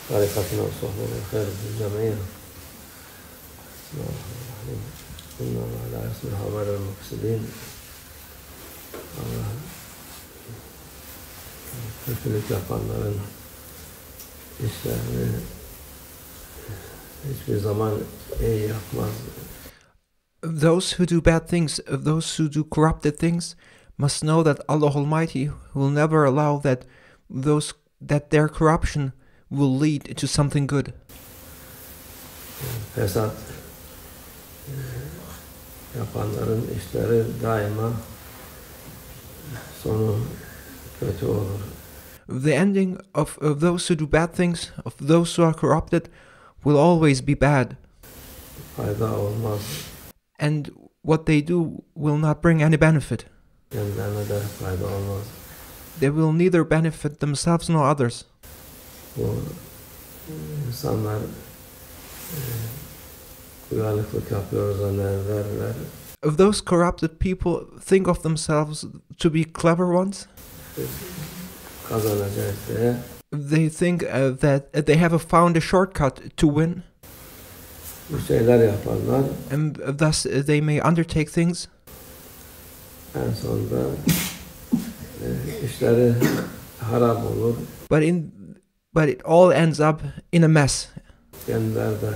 طريقتنا وصحبة الخير في الجميع. بسم الله الرحمن الرحيم. إن الله لا يصلح عمل المفسدين. Allah kötülük yapanların işlerini hiçbir zaman iyi yapmaz. Those who do bad things, those who do corrupted things, must know that Allah Almighty will never allow that their corruption will lead to something good. Fesat yapanların işleri daima sonu kötü olur. The ending of those who do bad things, of those who are corrupted, will always be bad. Fayda olmaz. And what they do will not bring any benefit. Kendilerine de fayda olmaz. They will neither benefit themselves nor others. Bu insanlar uyanıklık yapıyor zannederler. If those corrupted people think of themselves to be clever ones, Kazanacağız diye. they think that they have found a shortcut to win, Bu şeyler yaparlar. and thus they may undertake things, En sonunda işleri harap olur. but it all ends up in a mess. Kendileri de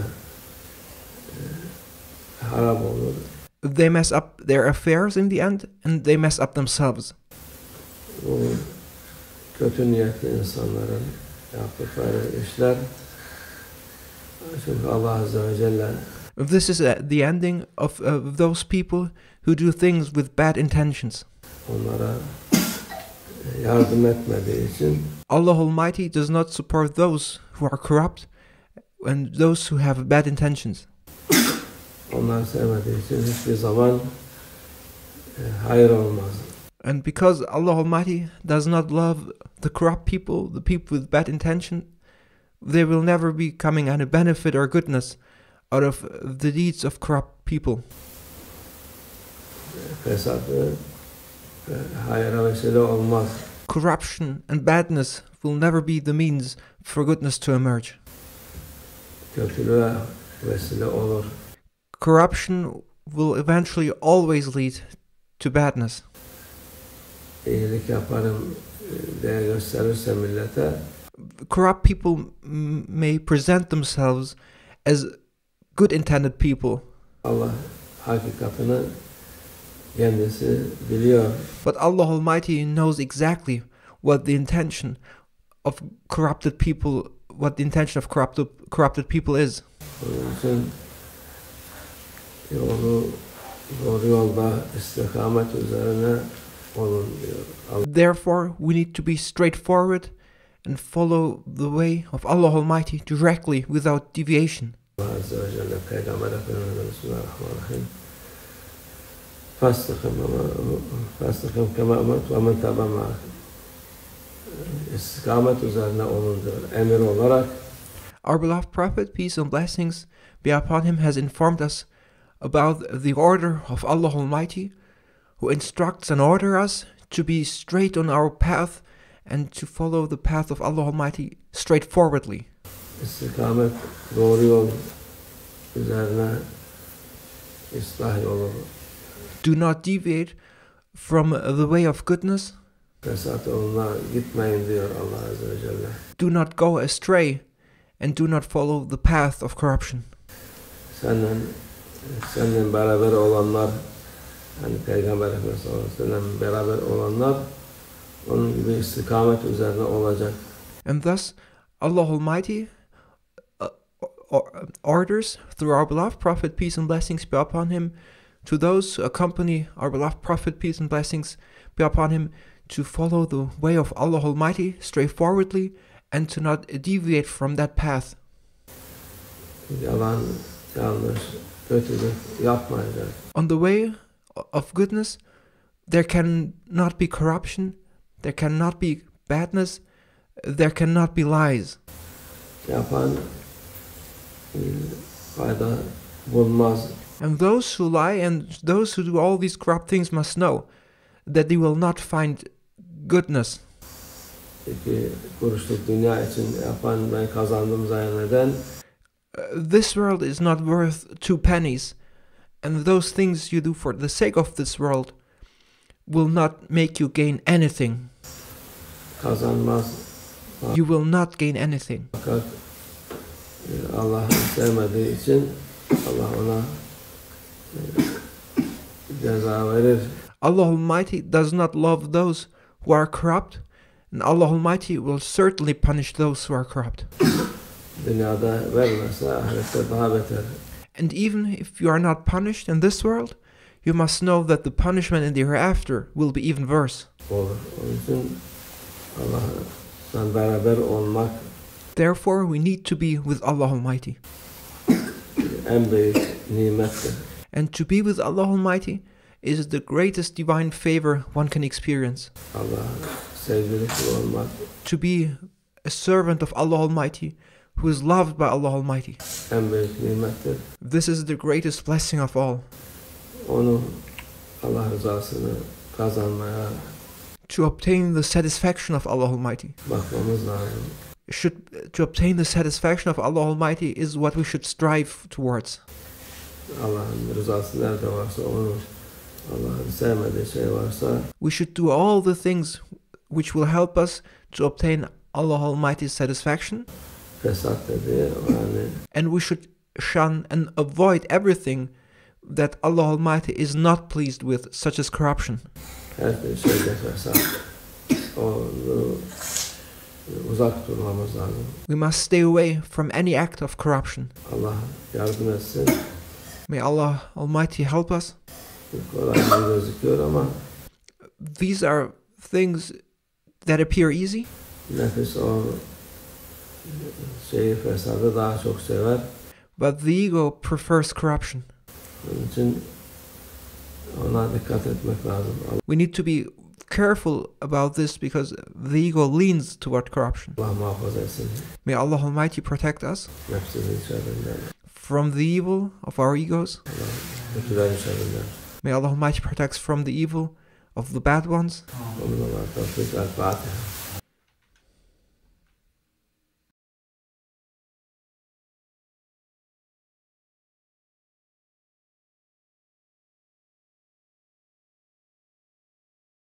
harap olur. They mess up their affairs in the end, and they mess up themselves. Bu kötü niyetli insanların yaptıkları işler, çünkü Allah Azze ve Celle This is the ending of those people who do things with bad intentions. onlara yardım etmediği için Allah Almighty does not support those who are corrupt and those who have bad intentions. onlar sevmediği için hiçbir zaman hayır olmaz. And because Allah Almighty does not love the corrupt people, the people with bad intention, there will never be coming any benefit or goodness out of the deeds of corrupt people. Fesat hayra vesile olmaz. Corruption and badness will never be the means for goodness to emerge. Kötülüğe vesile olur. Corruption will eventually always lead to badness. İyilik yaparım diye gösterirse millete, Corrupt people may present themselves as good intended people, Allah hakikatini kendisi biliyor. but Allah Almighty knows exactly what the intention of corrupted people, corrupted people is. Onun için doğru yolda istikamet üzerine olun diyor. Therefore, we need to be straightforward and follow the way of Allah Almighty directly without deviation. Allah Azze ve Celle Peygamber Efendimiz'e Bismillahirrahmanirrahim. Fastahim kema emert ve men taba ma'ak. İstikamet üzerine olun diyor. Emir olarak Our beloved Prophet, peace and blessings be upon him, has informed us about the order of Allah Almighty, who instructs and orders us to be straight on our path and to follow the path of Allah Almighty straightforwardly. istikamet doğru yol üzerine ıslah yolu. Do not deviate from the way of goodness. Fesat yoluna gitmeyin diyor Allah Azze ve Celle. Do not go astray and do not follow the path of corruption. Seninle beraber olanlar, hani Peygamber Efendimiz sallallahu aleyhi ve sellem beraber olanlar onun gibi istikamet üzerine olacak. And thus, Allah Almighty orders through our beloved Prophet, peace and blessings be upon him, to those who accompany our beloved Prophet, peace and blessings be upon him, to follow the way of Allah Almighty straightforwardly and to not deviate from that path. Yalan, yanlış, kötülük yapmayacak. On the way of goodness, there cannot be corruption, there cannot be badness, there cannot be lies. Yapan fayda bulmaz. And those who lie and those who do all these corrupt things must know that they will not find goodness. iki kuruşluk dünya için yapan ben kazandım zanneden This world is not worth 2 pennies, and those things you do for the sake of this world will not make you gain anything. kazanmaz. You will not gain anything. Fakat Allah'ı sevmediği için Allah ona ceza verir. Allah Almighty does not love those who are corrupt, and Allah Almighty will certainly punish those who are corrupt. Dünyada vermezse ahirette daha beter. And even if you are not punished in this world, you must know that the punishment in the hereafter will be even worse. Olur. Onun için Allah'la beraber olmak Therefore, we need to be with Allah Almighty. en büyük nimettir. And to be with Allah Almighty is the greatest divine favor one can experience. Allah'a sevgilikli olmak To be a servant of Allah Almighty who is loved by Allah Almighty. en büyük nimettir. This is the greatest blessing of all. Onu Allah rızasını kazanmaya To obtain the satisfaction of Allah Almighty. bakmamız lazım. To obtain the satisfaction of Allah Almighty is what we should strive towards. Allah'ın rızası nerede varsa onu Allah'ın sevmediği şey varsa We should do all the things which will help us to obtain Allah Almighty's satisfaction, fesat dediği yani and we should shun and avoid everything that Allah Almighty is not pleased with, such as corruption. her bir şeyde fesat. Onu uzak durmamız lazım. We must stay away from any act of corruption. Allah yardım etsin. May Allah Almighty help us. Kolay gibi gözüküyor ama These are things that appear easy, nefis o fesadı daha çok sever. but the ego prefers corruption. Onun için ona dikkat etmek lazım. We need to be careful about this because the ego leans toward corruption. Allah muhafaza etsin May Allah Almighty protect us nefsinin şerrinden. from the evil of our egos. Allah kötülerin şerrinden. May Allah Almighty protect us from the evil of the bad ones. Onunla tevfik el-Fatiha.